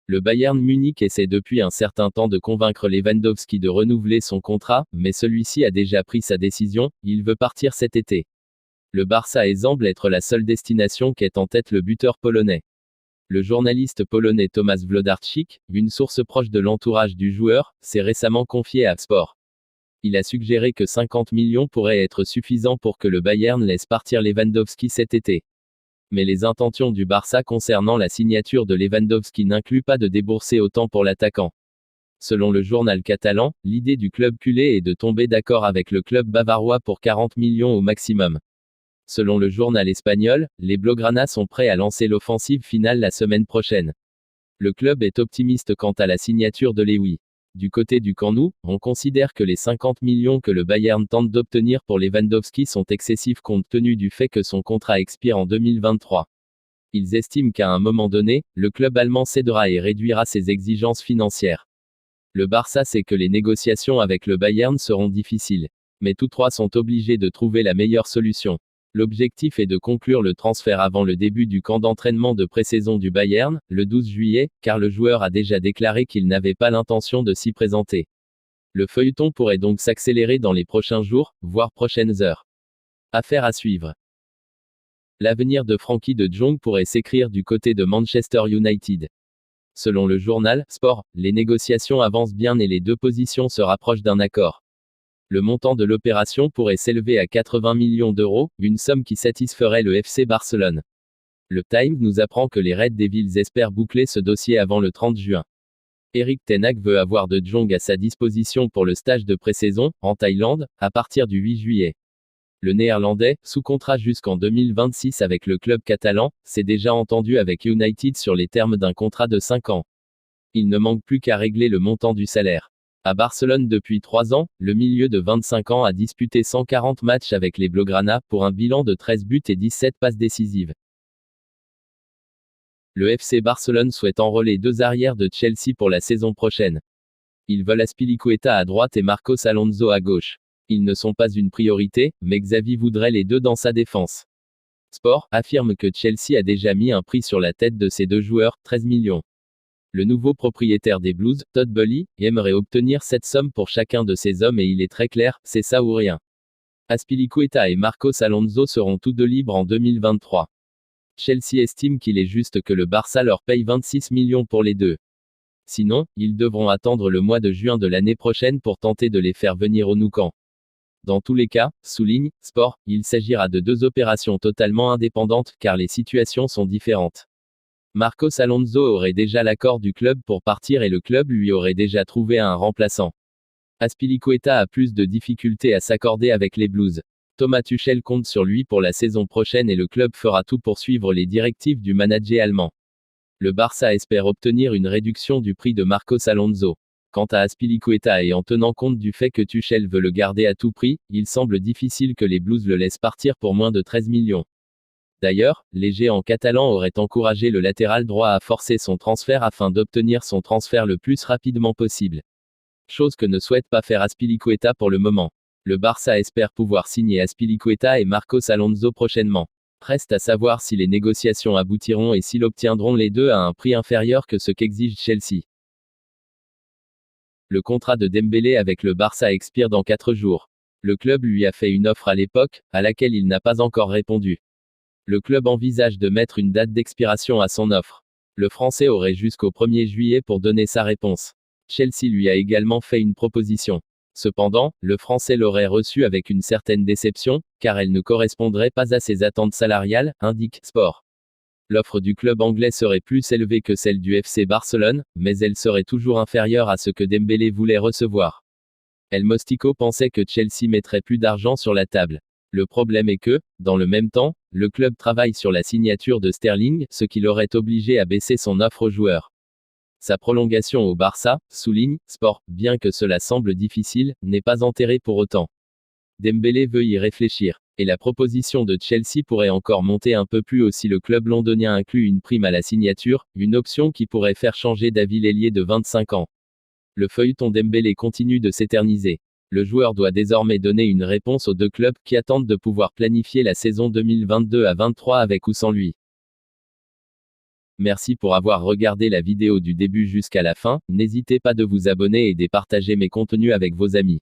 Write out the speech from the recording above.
Le Bayern Munich essaie depuis un certain temps de convaincre Lewandowski de renouveler son contrat, mais celui-ci a déjà pris sa décision, il veut partir cet été. Le Barça semble être la seule destination qu'est en tête le buteur polonais. Le journaliste polonais Tomasz Wlodarczyk, une source proche de l'entourage du joueur, s'est récemment confié à Sport. Il a suggéré que 50 millions pourraient être suffisants pour que le Bayern laisse partir Lewandowski cet été. Mais les intentions du Barça concernant la signature de Lewandowski n'incluent pas de débourser autant pour l'attaquant. Selon le journal catalan, l'idée du club culé est de tomber d'accord avec le club bavarois pour 40 millions au maximum. Selon le journal espagnol, les Blaugrana sont prêts à lancer l'offensive finale la semaine prochaine. Le club est optimiste quant à la signature de Lewy. Du côté du Camp Nou, on considère que les 50 millions que le Bayern tente d'obtenir pour Lewandowski sont excessifs compte tenu du fait que son contrat expire en 2023. Ils estiment qu'à un moment donné, le club allemand cédera et réduira ses exigences financières. Le Barça sait que les négociations avec le Bayern seront difficiles. Mais tous trois sont obligés de trouver la meilleure solution. L'objectif est de conclure le transfert avant le début du camp d'entraînement de pré-saison du Bayern, le 12 juillet, car le joueur a déjà déclaré qu'il n'avait pas l'intention de s'y présenter. Le feuilleton pourrait donc s'accélérer dans les prochains jours, voire prochaines heures. Affaire à suivre. L'avenir de Frenkie de Jong pourrait s'écrire du côté de Manchester United. Selon le journal Sport, les négociations avancent bien et les deux positions se rapprochent d'un accord. Le montant de l'opération pourrait s'élever à 80 millions d'euros, une somme qui satisferait le FC Barcelone. Le Times nous apprend que les Red Devils espèrent boucler ce dossier avant le 30 juin. Erik ten Hag veut avoir De Jong à sa disposition pour le stage de pré-saison, en Thaïlande, à partir du 8 juillet. Le Néerlandais, sous contrat jusqu'en 2026 avec le club catalan, s'est déjà entendu avec United sur les termes d'un contrat de 5 ans. Il ne manque plus qu'à régler le montant du salaire. À Barcelone depuis 3 ans, le milieu de 25 ans a disputé 140 matchs avec les Blaugrana, pour un bilan de 13 buts et 17 passes décisives. Le FC Barcelone souhaite enrôler 2 arrières de Chelsea pour la saison prochaine. Ils veulent Azpilicueta à droite et Marcos Alonso à gauche. Ils ne sont pas une priorité, mais Xavi voudrait les deux dans sa défense. Sport affirme que Chelsea a déjà mis un prix sur la tête de ces deux joueurs, 13 millions. Le nouveau propriétaire des Blues, Todd Boehly, aimerait obtenir cette somme pour chacun de ces hommes et il est très clair, c'est ça ou rien. Azpilicueta et Marcos Alonso seront tous deux libres en 2023. Chelsea estime qu'il est juste que le Barça leur paye 26 millions pour les deux. Sinon, ils devront attendre le mois de juin de l'année prochaine pour tenter de les faire venir au Nou Camp. Dans tous les cas, souligne Sport, il s'agira de deux opérations totalement indépendantes car les situations sont différentes. Marcos Alonso aurait déjà l'accord du club pour partir et le club lui aurait déjà trouvé un remplaçant. Azpilicueta a plus de difficultés à s'accorder avec les Blues. Thomas Tuchel compte sur lui pour la saison prochaine et le club fera tout pour suivre les directives du manager allemand. Le Barça espère obtenir une réduction du prix de Marcos Alonso. Quant à Azpilicueta et en tenant compte du fait que Tuchel veut le garder à tout prix, il semble difficile que les Blues le laissent partir pour moins de 13 millions. D'ailleurs, les géants catalans auraient encouragé le latéral droit à forcer son transfert afin d'obtenir son transfert le plus rapidement possible. Chose que ne souhaite pas faire Azpilicueta pour le moment. Le Barça espère pouvoir signer Azpilicueta et Marcos Alonso prochainement. Reste à savoir si les négociations aboutiront et s'ils obtiendront les deux à un prix inférieur que ce qu'exige Chelsea. Le contrat de Dembélé avec le Barça expire dans 4 jours. Le club lui a fait une offre à l'époque, à laquelle il n'a pas encore répondu. Le club envisage de mettre une date d'expiration à son offre. Le Français aurait jusqu'au 1er juillet pour donner sa réponse. Chelsea lui a également fait une proposition. Cependant, le Français l'aurait reçue avec une certaine déception, car elle ne correspondrait pas à ses attentes salariales, indique Sport. L'offre du club anglais serait plus élevée que celle du FC Barcelone, mais elle serait toujours inférieure à ce que Dembélé voulait recevoir. El Mostico pensait que Chelsea mettrait plus d'argent sur la table. Le problème est que, dans le même temps, le club travaille sur la signature de Sterling, ce qui l'aurait obligé à baisser son offre au joueur. Sa prolongation au Barça, souligne Sport, bien que cela semble difficile, n'est pas enterrée pour autant. Dembélé veut y réfléchir. Et la proposition de Chelsea pourrait encore monter un peu plus haut si le club londonien inclut une prime à la signature, une option qui pourrait faire changer d'avis l'ailier de 25 ans. Le feuilleton Dembélé continue de s'éterniser. Le joueur doit désormais donner une réponse aux deux clubs qui attendent de pouvoir planifier la saison 2022 à 23 avec ou sans lui. Merci pour avoir regardé la vidéo du début jusqu'à la fin, n'hésitez pas de vous abonner et de partager mes contenus avec vos amis.